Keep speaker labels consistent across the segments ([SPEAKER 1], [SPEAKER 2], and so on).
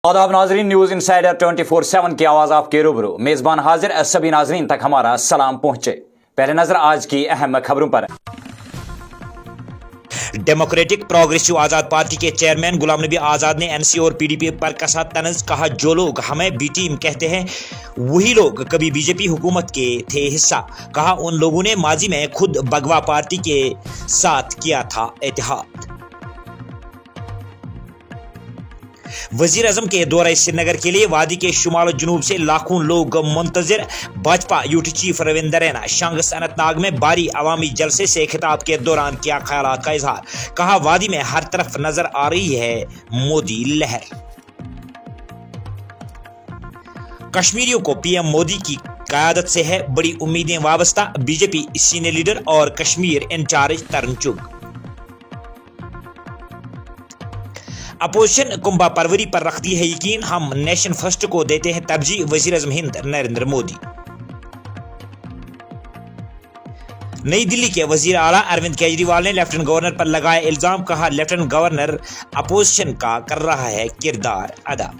[SPEAKER 1] आदाब नाजरीन, news insider 24/7 की आवाज आपके रूबरू। मेजबान हाजिर, सभी नाजरीन तक हमारा सलाम पहुंचे। पहले नजर आज की अहम खबरों पर।
[SPEAKER 2] डेमोक्रेटिक प्रोग्रेसिव आजाद पार्टी के चेयरमैन गुलाम नबी आजाद ने एनसी और पीडीपी पर कसा तंज। कहा, जो लोग हमें बी टीम कहते हैं वही लोग कभी बीजेपी हुकूमत के थे हिस्सा। कहा, उन लोगों ने माजी में खुद बगवा पार्टी के साथ किया था इत्तेहाद। वजीर आजम के दौरे श्रीनगर के लिए वादी के शुमाल जनूब से लाखों लोग मुंतजिर। भाजपा यूटी चीफ रविंदर रैना शांगस अनंतनाग में बारी अवामी जलसे से खिताब के दौरान किया ख्यालात का इजहार। कहा, वादी में हर तरफ नजर आ रही है मोदी लहर। कश्मीरियों को पीएम मोदी की क़यादत से है बड़ी उम्मीदें वाबस्ता। बीजेपी सीनियर लीडर और कश्मीर इंचार्ज तरुण चुग। अपोजिशन कुंभा परवरी पर रखती है यकीन, हम नेशन फर्स्ट को देते हैं तरजीह। वजीर आजम हिंद नरेंद्र मोदी। नई दिल्ली के वजीर आला अरविंद केजरीवाल ने लेफ्टिनेंट गवर्नर पर लगाया इल्जाम। कहा, लेफ्टिनेंट गवर्नर अपोजिशन का कर रहा है किरदार अदा।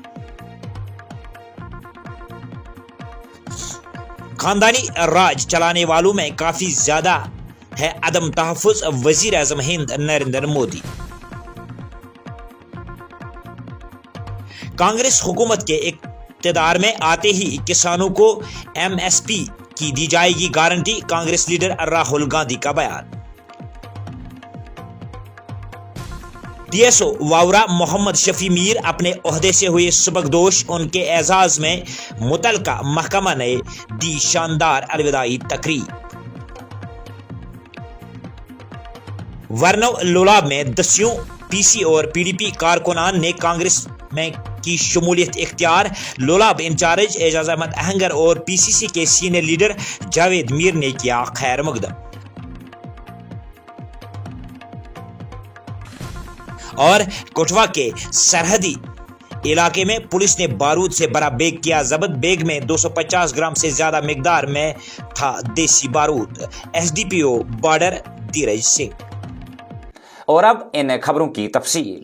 [SPEAKER 2] खानदानी राज चलाने वालों में काफी ज्यादा है अदम तहफ्फुज। वजीर आजम हिंद नरेंद्र मोदी। कांग्रेस हुकूमत के इक़्तिदार में आते ही किसानों को एमएसपी की दी जाएगी गारंटी। कांग्रेस लीडर राहुल गांधी का बयान। टीएसओ वावरा मोहम्मद शफी मीर अपने ओहदे से हुए सुबकदोश। उनके एजाज में मुतलका महकमा ने दी शानदार अलविदाई तकरीब। वर्नो लोलाब में दस्यों पीसी और पीडीपी कारकुनान ने कांग्रेस में की शमूलियत इख्तियार। लोलाब इंचार्ज एजाज अहमद अहंगर और पीसीसी के सीनियर लीडर जावेद मीर ने किया खैर मकदम। और कोटवा के सरहदी इलाके में पुलिस ने बारूद से बड़ा बैग किया जब्त। बैग में 250 ग्राम से ज्यादा मिकदार में था देसी बारूद। SDPO border Dheeraj Singh.
[SPEAKER 1] और अब इन खबरों की तफसील।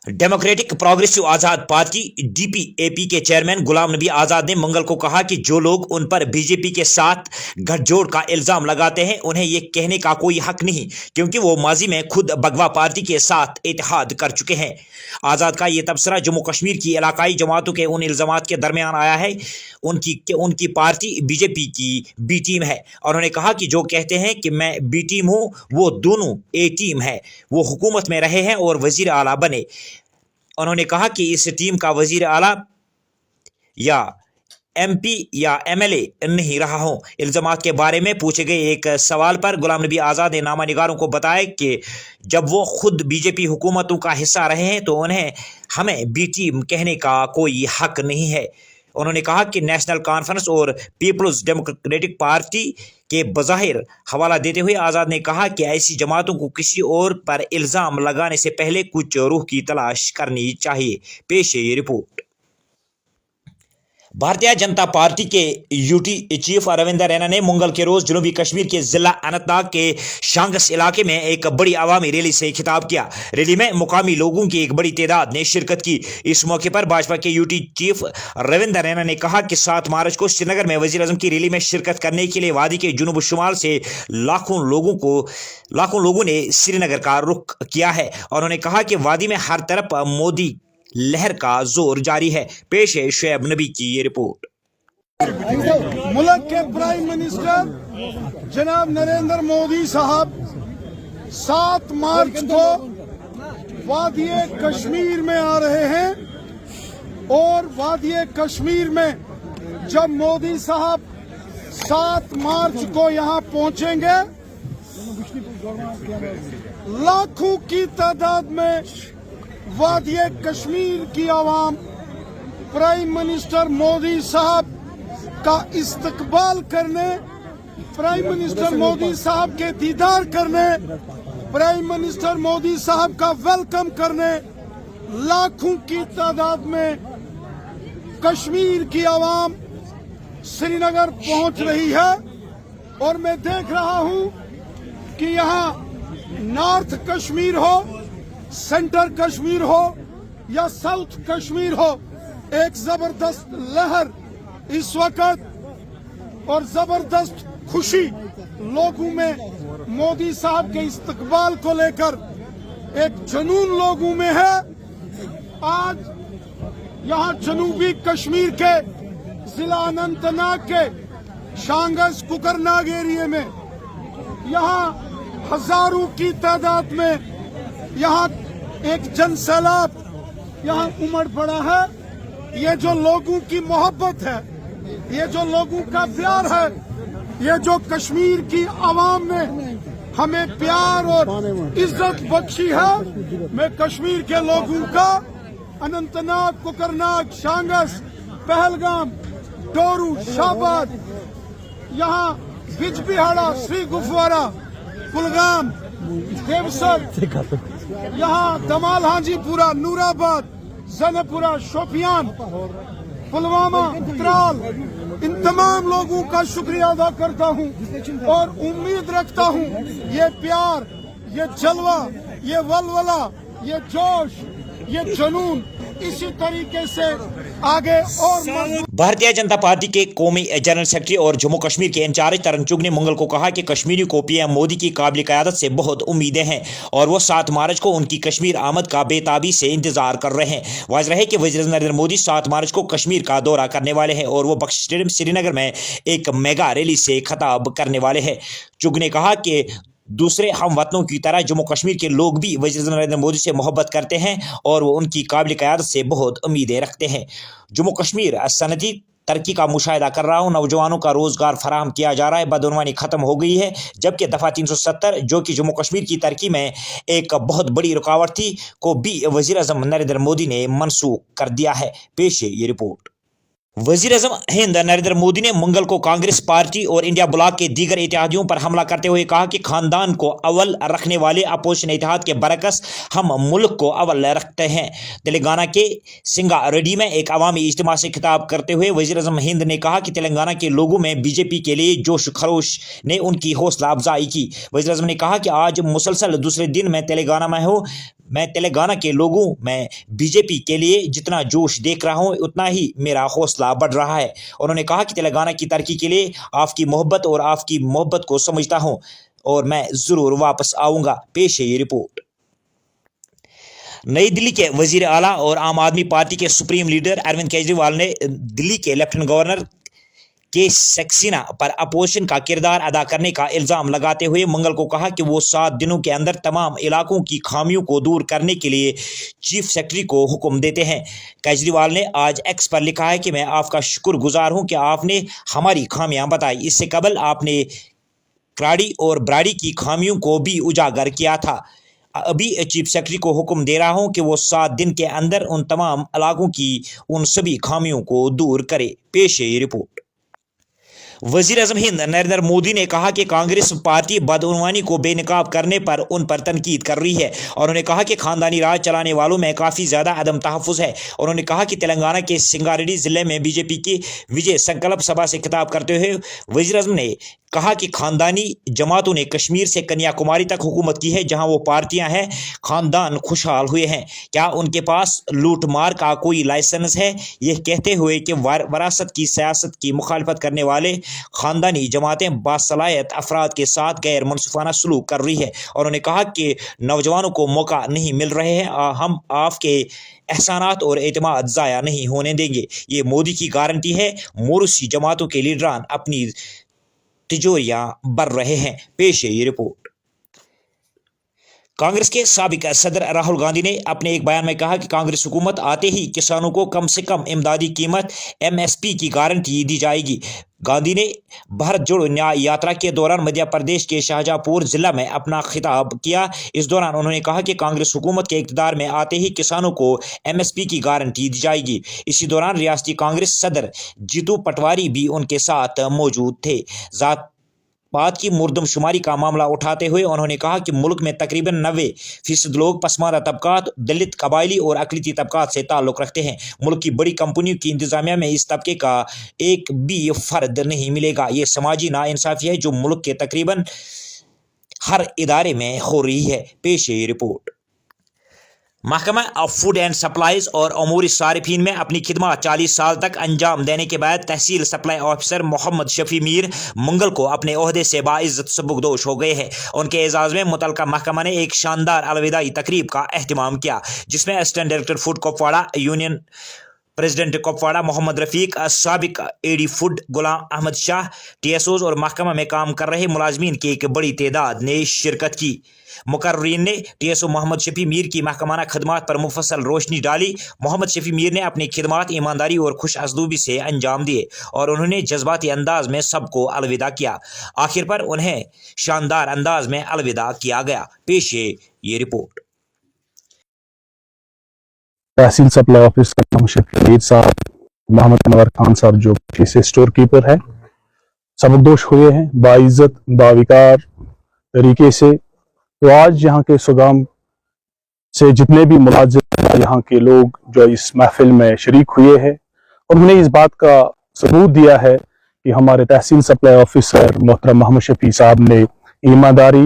[SPEAKER 2] डेमोक्रेटिक प्रोग्रेसिव आजाद पार्टी डीपीएपी के चेयरमैन गुलाम नबी आजाद ने मंगल को कहा कि जो लोग उन पर बीजेपी के साथ गठजोड़ का इल्जाम लगाते हैं उन्हें यह कहने का कोई हक नहीं, क्योंकि वो माजी में खुद बगवा पार्टी के साथ इत्तेहाद कर चुके हैं। आजाद का यह तबसरा जम्मू कश्मीर की इलाकाई जमातों के उन इल्जामात के दरमियान आया है उनकी पार्टी बीजेपी की बी टीम है। और उन्होंने कहा कि जो कहते हैं कि मैं बी टीम हूं वो दोनों ए टीम है। वो हुकूमत में रहे हैं और वजीर आला बने। उन्होंने कहा कि इस टीम का वजीर आला या एमपी या एमएलए नहीं रहा हूं। इल्जामात के बारे में पूछे गए एक सवाल पर गुलाम नबी आज़ाद ने नामा निगारों को बताया कि जब वो खुद बीजेपी हुकूमतों का हिस्सा रहे हैं तो उन्हें हमें बी टीम कहने का कोई हक नहीं है। उन्होंने कहा कि नेशनल कॉन्फ्रेंस और पीपल्स डेमोक्रेटिक पार्टी के बज़ाहिर हवाला देते हुए आज़ाद ने कहा कि ऐसी जमातों को किसी और पर इल्ज़ाम लगाने से पहले कुछ रूह की तलाश करनी चाहिए। पेश है ये रिपोर्ट। भारतीय जनता पार्टी के यूटी चीफ रविंदर रैना ने मंगल के रोज जनूबी कश्मीर के जिला अनंतनाग के शांगस इलाके में एक बड़ी अवामी रैली से खिताब किया। रैली में मुकामी लोगों की एक बड़ी तादाद ने शिरकत की। इस मौके पर भाजपा के यूटी चीफ रविंदर रैना ने कहा कि 7 मार्च को श्रीनगर में वजीर आजम की रैली में शिरकत करने के लिए वादी के जुनूब शुमाल से लाखों लोगों ने श्रीनगर का रुख किया है। और उन्होंने कहा कि वादी में हर तरफ मोदी लहर का जोर जारी है। पेश है शुएब नबी की ये रिपोर्ट।
[SPEAKER 3] मुल्क के प्राइम मिनिस्टर जनाब नरेंद्र मोदी साहब 7 मार्च को वादी कश्मीर में आ रहे हैं और वादी कश्मीर में जब मोदी साहब 7 मार्च को यहां पहुंचेंगे लाखों की तादाद में वादी कश्मीर की आवाम प्राइम मिनिस्टर मोदी साहब का इस्तकबाल करने, प्राइम मिनिस्टर मोदी साहब के दीदार करने, प्राइम मिनिस्टर मोदी साहब का वेलकम करने लाखों की तादाद में कश्मीर की आवाम श्रीनगर पहुंच रही है। और मैं देख रहा हूं कि यहां नॉर्थ कश्मीर हो, सेंटर कश्मीर हो, या साउथ कश्मीर हो, एक जबरदस्त लहर इस वक्त और जबरदस्त खुशी लोगों में मोदी साहब के इस्तकबाल को लेकर एक जुनून लोगों में है। आज यहाँ जनूबी कश्मीर के जिला अनंतनाग के शांगस कुकरनाग एरिया में यहाँ हजारों की तादाद में यहाँ एक जनसैलाब यहाँ उमड़ पड़ा है। ये जो लोगों की मोहब्बत है, ये जो लोगों का प्यार है, ये जो कश्मीर की आवाम ने हमें प्यार और इज्जत बख्शी है, मैं कश्मीर के लोगों का अनंतनाग, कुकरनाग, शांगस, पहलगाम, डोरू, शाहबाद, यहाँ बिजबिहाड़ा, श्री गुफवारा, कुलगाम, देवसर, यहाँ दमाल हाजीपुरा, नूराबाद, जनपुरा, शोपियान, पुलवामा, त्राल, इन तमाम लोगों का शुक्रिया अदा करता हूँ और उम्मीद रखता हूँ ये प्यार, ये जलवा, ये वलवला, ये जोश, ये जुनून इसी तरीके से आगे और
[SPEAKER 2] भारतीय जनता पार्टी के कौमी जनरल सेक्रेटरी और जम्मू कश्मीर के इंचार्ज तरन चुग ने मंगल को कहा कि कश्मीरियों को पीएम मोदी की काबिल क़यादत से बहुत उम्मीदें हैं और वो 7 मार्च को उनकी कश्मीर आमद का बेताबी से इंतजार कर रहे हैं। वाज़ेह है कि वज़ीर नरेंद्र मोदी 7 मार्च को कश्मीर का दौरा करने वाले हैं और वो बख्श स्टेडियम श्रीनगर में एक मेगा रैली से खिताब करने वाले हैं। चुग ने कहा कि दूसरे हम वतनों की तरह जम्मू कश्मीर के लोग भी वज़ीर नरेंद्र मोदी से मोहब्बत करते हैं और वो उनकी काबिल क़यादत से बहुत उम्मीदें रखते हैं। जम्मू कश्मीर सनती तरक्की का मुशाहिदा कर रहा हूँ, नौजवानों का रोज़गार फराहम किया जा रहा है, बदउनवानी ख़त्म हो गई है, जबकि दफ़ा 370 जो कि जम्मू कश्मीर की तरक्की में एक बहुत बड़ी रुकावट थी को भी वज़ीर आज़म नरेंद्र मोदी ने मनसूख कर दिया है। पेश है ये रिपोर्ट। वज़ीर आज़म हिंद नरेंद्र मोदी ने मंगल को कांग्रेस पार्टी और इंडिया ब्लॉक के दीगर इत्तेहादियों पर हमला करते हुए कहा कि खानदान को अव्वल रखने वाले अपोजिशन इत्तेहाद के बरकस हम मुल्क को अव्वल रखते हैं। तेलंगाना के सिंगारेड्डी में एक अवामी इज्तिमा से खिताब करते हुए वज़ीर आज़म हिंद ने कहा कि तेलंगाना के लोगों में बीजेपी के लिए जोश खरोश ने उनकी हौसला अफजाई की। वज़ीर आज़म ने कहा कि आज मुसलसल दूसरे दिन मैं तेलंगाना में हूँ, मैं तेलंगाना के लोगों में बीजेपी के लिए जितना जोश देख रहा हूं उतना ही मेरा हौसला बढ़ रहा है। उन्होंने कहा कि तेलंगाना की तरक्की के लिए आपकी मोहब्बत और आपकी मोहब्बत को समझता हूं और मैं ज़रूर वापस आऊँगा। पेश है ये रिपोर्ट। नई दिल्ली के वज़ीर आला और आम आदमी पार्टी के सुप्रीम लीडर अरविंद केजरीवाल ने दिल्ली के लेफ्टिनेंट गवर्नर के सक्सेना पर अपोजिशन का किरदार अदा करने का इल्ज़ाम लगाते हुए मंगल को कहा कि वो 7 दिनों के अंदर तमाम इलाकों की खामियों को दूर करने के लिए चीफ सेक्रेटरी को हुक्म देते हैं। केजरीवाल ने आज एक्स पर लिखा है कि मैं आपका शुक्रगुजार हूं कि आपने हमारी खामियां बताई। इससे कबल आपने क्राड़ी और ब्राड़ी की खामियों को भी उजागर किया था। अभी चीफ सेक्रेटरी को हुक्म दे रहा हूं कि वो 7 दिन के अंदर उन तमाम इलाकों की उन सभी खामियों को दूर करे। पेश है ये रिपोर्ट। वज़ीर आज़म हिंद नरेंद्र मोदी ने कहा कि कांग्रेस पार्टी बदउनवानी को बेनकाब करने पर उन पर तनकीद कर रही है और उन्होंने कहा कि खानदानी राज चलाने वालों में काफ़ी ज़्यादा अदम तहफ़्फ़ुज़ है। उन्होंने कहा कि तेलंगाना के सिंगारेड्डी ज़िले में बीजेपी की विजय संकल्प सभा से खिताब करते हुए वज़ीर आज़म ने कहा कि खानदानी जमातों ने कश्मीर से कन्याकुमारी तक हुकूमत की है, जहां वो पार्टियां हैं, खानदान खुशहाल हुए हैं। क्या उनके पास लूट मार का कोई लाइसेंस है? यह कहते हुए कि वरासत की सियासत की मुखालफत करने वाले खानदानी जमातें बासलाहियत अफराद के साथ गैर मनसूफाना सलूक कर रही है और उन्होंने कहा कि नौजवानों को मौका नहीं मिल रहे हैं, हम आपके एहसानात और एतमाद ज़ाया नहीं होने देंगे। ये मोदी की गारंटी है। मोरूसी जमातों के लीडरान अपनी तिजोरियां भर रहे हैं। पेश है ये रिपोर्ट। कांग्रेस के साबिक सदर राहुल गांधी ने अपने एक बयान में कहा कि कांग्रेस हुकूमत आते ही किसानों को कम से कम इमदादी कीमत MSP की गारंटी दी जाएगी। गांधी ने भारत जोड़ो न्याय यात्रा के दौरान मध्य प्रदेश के शाहजहांपुर जिला में अपना खिताब किया। इस दौरान उन्होंने कहा कि कांग्रेस हुकूमत के इक़्तिदार में आते ही किसानों को MSP की गारंटी दी जाएगी। इसी दौरान रियासती कांग्रेस सदर जीतू पटवारी भी उनके साथ मौजूद थे। जात पात की मुर्दमशुमारी का मामला उठाते हुए उन्होंने कहा कि मुल्क में तकरीबन 90% लोग पसमानदा तबकात, दलित, कबायली और अक़लियती तबकात से ताल्लुक़ रखते हैं। मुल्क की बड़ी कंपनियों की इंतज़ामिया में इस तबके का एक भी फ़र्द नहीं मिलेगा। ये समाजी नाइंसाफ़ी है जो मुल्क के तकरीबन हर इदारे में हो रही है। पेश है ये रिपोर्ट। محکمہ فوڈ اینڈ سپلائز اور امور صارفین میں اپنی خدمات 40 سال تک انجام دینے کے بعد تحصیل سپلائی آفیسر محمد شفیع میر منگل کو اپنے عہدے سے باعزت سبکدوش ہو گئے ہیں۔ ان کے اعزاز میں متعلقہ محکمہ نے ایک شاندار الوداعی تقریب کا اہتمام کیا، جس میں assistant director food Kupwara union president Kupwara Mohammad Rafiq, سابق A D food Ghulam Ahmad Shah, T S Os اور محکمہ میں کام کر رہے ملازمین کی ایک بڑی تعداد نے شرکت کی۔ مقررین نے ٹی ایس او محمد شفیع میر کی محکمانہ خدمات پر مفصل روشنی ڈالی۔ محمد شفیع میر نے اپنی خدمات ایمانداری اور خوش اسلوبی سے انجام دیے اور انہوں نے جذباتی انداز میں سب کو الوداع کیا۔ آخر پر انہیں شاندار انداز میں الوداع کیا گیا۔ پیش ہے یہ رپورٹ۔
[SPEAKER 4] تحصیل سپلائی آفیسر مشفق میر صاحب، محمد انور خان صاحب جو پیچھے سے اسٹور کیپر ہے، سبکدوش ہوئے ہیں باعزت باوقار طریقے سے۔ تو آج یہاں کے سگام سے جتنے بھی ملازم یہاں کے لوگ جو اس محفل میں شریک ہوئے ہیں، انہوں نے اس بات کا ثبوت دیا ہے کہ ہمارے تحصیل سپلائی آفیسر محترم محمد شفیع صاحب نے ایمانداری،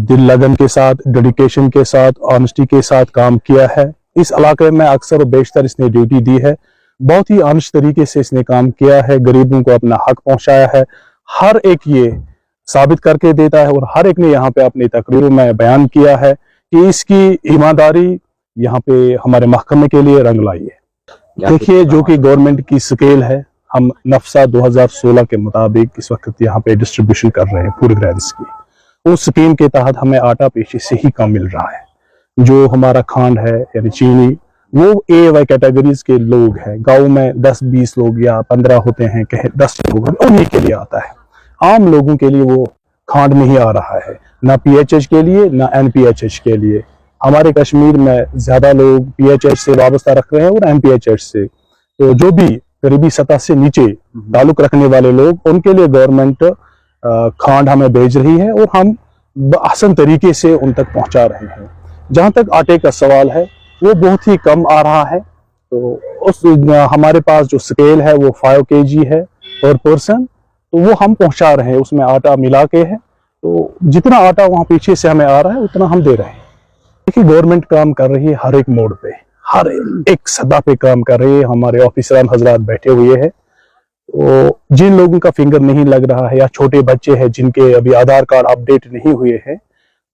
[SPEAKER 4] دل لگن کے ساتھ، ڈیڈیکیشن کے ساتھ، آنسٹی کے ساتھ کام کیا ہے۔ اس علاقے میں اکثر و بیشتر اس نے ڈیوٹی دی ہے، بہت ہی آنسٹ طریقے سے اس نے کام کیا ہے، غریبوں کو اپنا حق پہنچایا ہے۔ ہر ایک یہ ثابت کر کے دیتا ہے اور ہر ایک نے یہاں پہ اپنی تقریروں میں بیان کیا ہے کہ اس کی ایمانداری یہاں پہ ہمارے محکمے کے لیے رنگ لائی ہے۔ دیکھیے جو کہ گورنمنٹ کی سکیل ہے، ہم نفسا 2016 کے مطابق اس وقت یہاں پہ ڈسٹریبیوشن کر رہے ہیں فوڈ گرینز کی۔ اس سکیم کے تحت ہمیں آٹا پیشے سے ہی کم مل رہا ہے۔ جو ہمارا کھانڈ ہے یعنی چینی، وہ اے وائی کیٹیگریز کے لوگ ہیں، گاؤں میں 10-20 لوگ یا 15 ہوتے ہیں، کہ 10 لوگ انہی کے لیے آتا ہے۔ عام لوگوں کے لیے وہ کھانڈ نہیں آ رہا ہے، نہ پی ایچ ایچ کے لیے نہ این پی ایچ ایچ کے لیے۔ ہمارے کشمیر میں زیادہ لوگ پی ایچ ایچ سے وابستہ رکھ رہے ہیں اور این پی ایچ ایچ سے۔ تو جو بھی قریبی سطح سے نیچے تعلق رکھنے والے لوگ، ان کے لیے گورنمنٹ کھانڈ ہمیں بھیج رہی ہے اور ہم بآسان طریقے سے ان تک پہنچا رہے ہیں۔ جہاں تک آٹے کا سوال ہے، وہ بہت ہی کم آ رہا ہے۔ تو ہمارے پاس جو سکیل ہے وہ 5 kg ہے پر پرسن، تو وہ ہم پہنچا رہے ہیں، اس میں آٹا ملا کے ہے۔ تو جتنا آٹا وہاں پیچھے سے ہمیں آ رہا ہے اتنا ہم دے رہے ہیں۔ دیکھیے گورنمنٹ کام کر رہی ہے، ہر ایک موڑ پہ، ہر ایک سطح پہ کام کر رہی ہے۔ ہمارے آفیسران حضرات بیٹھے ہوئے ہیں، جن لوگوں کا فنگر نہیں لگ رہا ہے یا چھوٹے بچے ہیں جن کے ابھی آدھار کارڈ اپڈیٹ نہیں ہوئے ہیں،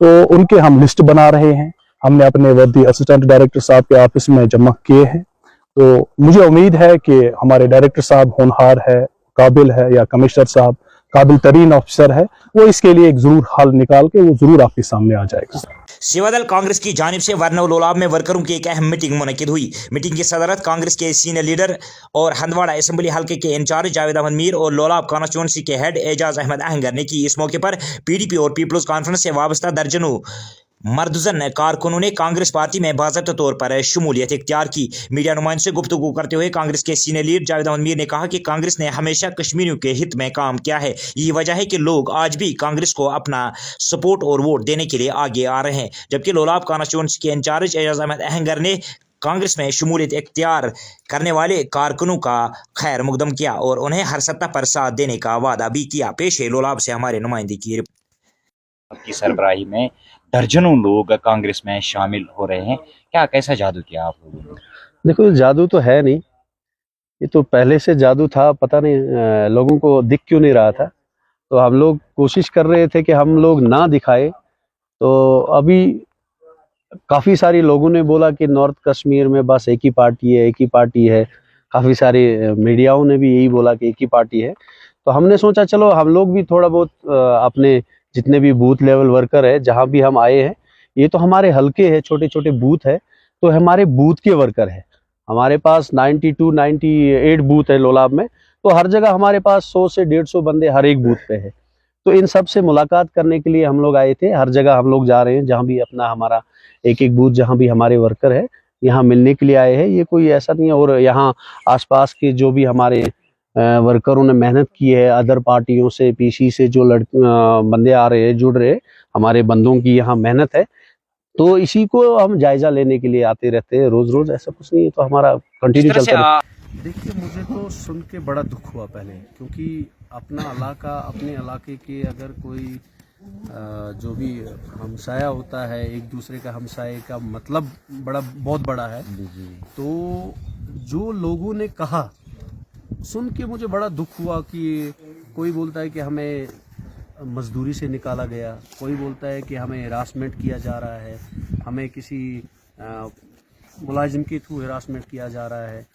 [SPEAKER 4] تو ان کے ہم لسٹ بنا رہے ہیں۔ ہم نے اپنے وردی اسسٹنٹ ڈائریکٹر صاحب کے آفس میں جمع کیے ہیں۔ تو مجھے امید ہے کہ ہمارے ڈائریکٹر صاحب ہونہار ہے، قابل ہے، یا کمشنر صاحب قابل ترین افسر ہے، وہ اس کے لیے ایک ضرور حل نکال کے وہ ضرور آپ کے سامنے آ جائے گا۔
[SPEAKER 2] سیوادل کانگریس کی جانب سے ورنو لولاب میں ورکروں کی ایک اہم میٹنگ منعقد ہوئی۔ میٹنگ کی صدارت کانگریس کے سینئر لیڈر اور ہندواڑہ اسمبلی حلقے کے انچارج جاوید احمد میر اور لولاب کانسٹیچوئنسی کے ہیڈ اعجاز احمد اہنگر نے کی۔ اس موقع پر پی ڈی پی اور پیپلز کانفرنس سے وابستہ درجنوں مردزن کارکنوں نے کانگریس پارٹی میں باضابطہ طور پر شمولیت اختیار کی۔ میڈیا نمائندوں سے گفتگو کرتے ہوئے کانگریس کے سینئر لیڈر جاوید احمد میر نے کہا کہ کانگریس نے ہمیشہ کشمیریوں کے ہت میں کام کیا ہے، یہی وجہ ہے کہ لوگ آج بھی کانگریس کو اپنا سپورٹ اور ووٹ دینے کے لیے آگے آ رہے ہیں۔ جبکہ لولاب کانسٹیچوئنسی کے انچارج اعجاز احمد اہنگر نے کانگریس میں شمولیت اختیار کرنے والے کارکنوں کا خیر مقدم کیا اور انہیں ہر سطح پر ساتھ دینے کا وعدہ بھی کیا۔ پیش ہے لولاب سے ہمارے نمائندے کی رپورٹ۔
[SPEAKER 5] آپ کی سربراہی میں درجنوں لوگ کانگریس میں شامل ہو رہے ہیں، کیا کیسا جادو کیا آپ لوگوں نے؟
[SPEAKER 6] دیکھو جادو تو ہے نہیں، یہ تو پہلے سے جادو تھا، پتہ نہیں لوگوں کو دکھ کیوں نہیں رہا تھا۔ تو ہم لوگ کوشش کر رہے تھے کہ ہم لوگ نہ دکھائے۔ تو ابھی کافی ساری لوگوں نے بولا کہ نارتھ کشمیر میں بس ایک ہی پارٹی ہے، ایک ہی پارٹی ہے۔ کافی سارے میڈیاؤں نے بھی یہی بولا کہ ایک ہی پارٹی ہے۔ تو ہم نے سوچا چلو ہم لوگ بھی تھوڑا بہت اپنے جتنے بھی بوتھ لیول ورکر ہے، جہاں بھی ہم آئے ہیں، یہ تو ہمارے حلقے ہیں، چھوٹے چھوٹے بوتھ ہے، تو ہمارے بوتھ کے ورکر ہیں۔ ہمارے پاس 98 بوتھ ہے لولاب میں، تو ہر جگہ ہمارے پاس 100 سے 150 بندے ہر ایک بوتھ پہ ہے۔ تو ان سب سے ملاقات کرنے کے لیے ہم لوگ آئے تھے۔ ہر جگہ ہم لوگ جا رہے ہیں، جہاں بھی اپنا ہمارا ایک ایک بوتھ جہاں بھی ہمارے ورکر ہے، یہاں ملنے کے لیے آئے ہیں۔ یہ کوئی ایسا نہیں ہے۔ اور یہاں آس پاس کے جو بھی ہمارے ورکروں نے محنت کی ہے، ادر پارٹیوں سے، پی سی سے جو بندے آ رہے ہیں، جڑ رہے، ہمارے بندوں کی یہاں محنت ہے، تو اسی کو ہم جائزہ لینے کے لیے آتے رہتے ہیں روز روز، ایسا کچھ نہیں ہے۔ تو ہمارا کنٹینیو چلتا رہتا۔
[SPEAKER 7] دیکھیے مجھے تو سن کے بڑا دکھ ہوا پہلے، کیونکہ اپنا علاقہ، اپنے علاقے کے اگر کوئی
[SPEAKER 6] जो भी हमसाया होता है, एक दूसरे का हमसाये का मतलब बहुत बड़ा है। तो जो लोगों ने कहा सुन के मुझे बड़ा दुख हुआ कि कोई बोलता है कि हमें मजदूरी से निकाला गया, कोई बोलता है कि हमें हरासमेंट किया जा रहा है, हमें किसी मुलाजिम के थ्रू हरासमेंट किया जा रहा है।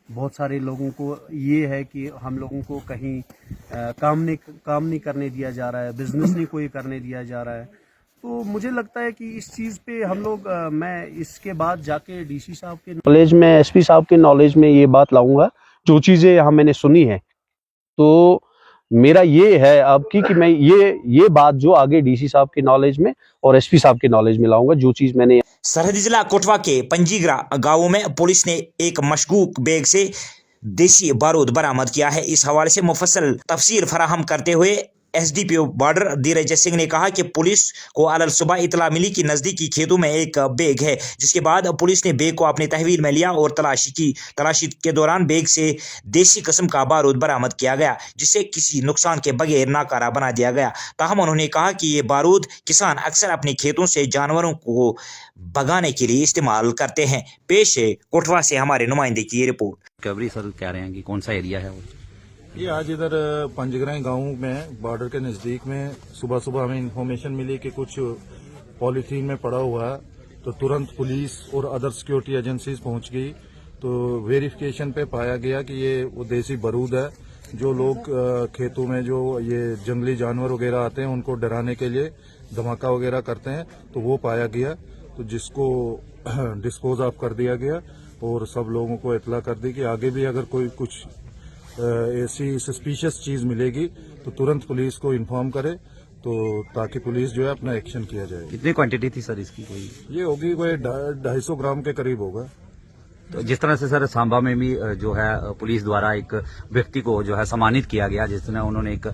[SPEAKER 6] बहुत सारे लोगों को ये है कि हम लोगों को कहीं काम नहीं करने दिया जा रहा है, बिजनेस नहीं कोई करने दिया जा रहा है। तो मुझे लगता है कि इस चीज़ पे हम लोग मैं इसके बाद जाके डीसी साहब के नॉलेज में, एसपी साहब के नॉलेज में ये बात लाऊंगा जो चीज़ें यहाँ मैंने सुनी है। तो मेरा ये है अब कि मैं ये बात जो आगे डीसी साहब के नॉलेज में और एसपी साहब के नॉलेज में लाऊंगा, जो चीज़ मैंने।
[SPEAKER 2] सरहदी जिला कोटवा के पंजीगरा गांवों में पुलिस ने एक मशकूक बैग से देसी बारूद बरामद किया है। इस हवाले से मुफस्सल तफसीर फराहम करते हुए एसडीपीओ बॉर्डर धीरज सिंह ने कहा कि पुलिस को अलल सुबह इतला मिली कि नज़दीकी खेतों में एक बैग है, जिसके बाद पुलिस ने बैग को अपने तहवील में लिया और तलाशी की। तलाशी के दौरान बैग से देसी किस्म का बारूद बरामद किया गया, जिसे किसी नुकसान के बगैर नाकारा बना दिया गया। ताहम उन्होंने कहा कि ये बारूद किसान अक्सर अपने खेतों से जानवरों को भगाने के लिए इस्तेमाल करते हैं। पेश है कोटवा से हमारे नुमाइंदे की ये रिपोर्ट।
[SPEAKER 7] रिकवरी सर कह रहे हैं कि कौन सा एरिया है वो?
[SPEAKER 8] ये आज इधर पंजगराई गांव में बॉर्डर के नजदीक में सुबह हमें इंफॉर्मेशन मिली कि कुछ पॉलीथीन में पड़ा हुआ है, तो तुरंत पुलिस और अदर सिक्योरिटी एजेंसीज पहुंच गई। तो वेरिफिकेशन पे पाया गया कि ये वो देसी बारूद है। जो लोग खेतों में जो ये जंगली जानवर वगैरह आते हैं उनको डराने के लिए धमाका वगैरह करते हैं, तो वो पाया गया, तो जिसको डिस्पोज ऑफ कर दिया गया और सब लोगों को इतला कर दी कि आगे भी अगर कोई कुछ ऐसी सस्पिशियस चीज मिलेगी तो तुरंत पुलिस को इन्फॉर्म करे, तो ताकि पुलिस जो है अपना एक्शन किया जाए।
[SPEAKER 7] कितनी क्वांटिटी थी सर इसकी? कोई
[SPEAKER 8] ये होगी कोई 250 ग्राम के करीब होगा।
[SPEAKER 7] तो जिस तरह से सर सांबा में भी जो है पुलिस द्वारा एक व्यक्ति को जो है सम्मानित किया गया, जिसने उन्होंने एक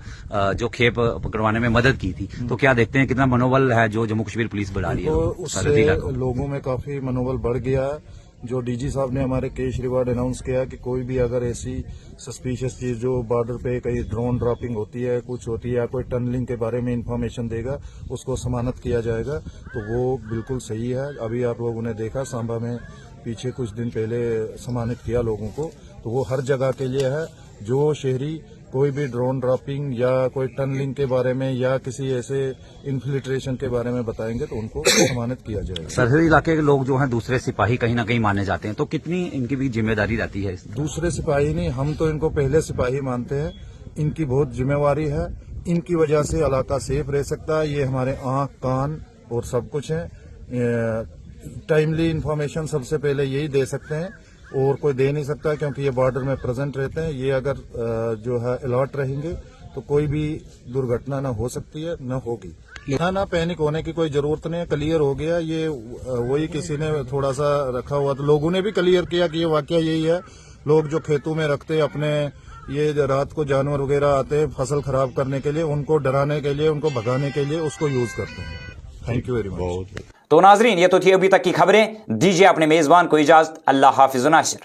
[SPEAKER 7] जो खेप पकड़वाने में मदद की थी, तो क्या देखते हैं कितना मनोबल है जो जम्मू कश्मीर पुलिस बढ़ा रही है?
[SPEAKER 8] तो उससे लोगों में काफी मनोबल बढ़ गया है। जो डीजी साहब ने हमारे कैश रिवार्ड अनाउंस किया कि कोई भी अगर ऐसी सस्पिशियस चीज जो बॉर्डर पे कहीं ड्रोन ड्रॉपिंग होती है, कुछ होती है, या कोई टनलिंग के बारे में इंफॉर्मेशन देगा, उसको जमानत किया जाएगा। तो वो बिल्कुल सही है। अभी आप लोगों ने देखा सांबा में पीछे कुछ दिन पहले सम्मानित किया लोगों को, तो वो हर जगह के लिए है। जो शहरी कोई भी ड्रोन ड्रॉपिंग या कोई टनलिंग के बारे में या किसी ऐसे इन्फिल्ट्रेशन के बारे में बताएंगे तो उनको सम्मानित किया जाएगा।
[SPEAKER 7] सरहदी इलाके के लोग जो हैं दूसरे सिपाही कहीं ना कहीं माने जाते हैं, तो कितनी इनकी भी जिम्मेदारी रहती है?
[SPEAKER 8] दूसरे सिपाही नहीं, हम तो इनको पहले सिपाही मानते हैं। इनकी बहुत जिम्मेवारी है, इनकी वजह से इलाका सेफ रह सकता है। ये हमारे आंख, कान और सब कुछ है। टाइमली इंफॉर्मेशन सबसे पहले यही दे सकते हैं और कोई दे नहीं सकता, क्योंकि ये बॉर्डर में प्रेजेंट रहते हैं। ये अगर जो है अलर्ट रहेंगे तो कोई भी दुर्घटना न हो सकती है, न होगी। ना पैनिक होने की कोई जरूरत नहीं है। क्लियर हो गया ये, वही किसी ने थोड़ा सा रखा हुआ, तो लोगों ने भी क्लियर किया कि ये वाकया यही है। लोग जो खेतों में रखते अपने, ये रात को जानवर वगैरह आते हैं फसल खराब करने के लिए, उनको डराने के लिए, उनको भगाने के लिए उसको यूज करते हैं। Thank you very much.
[SPEAKER 1] तो नाजरीन, ये तो थी अभी तक की खबरें। दीजिए अपने मेजबान को इजाजत। अल्लाह हाफिज नासिर।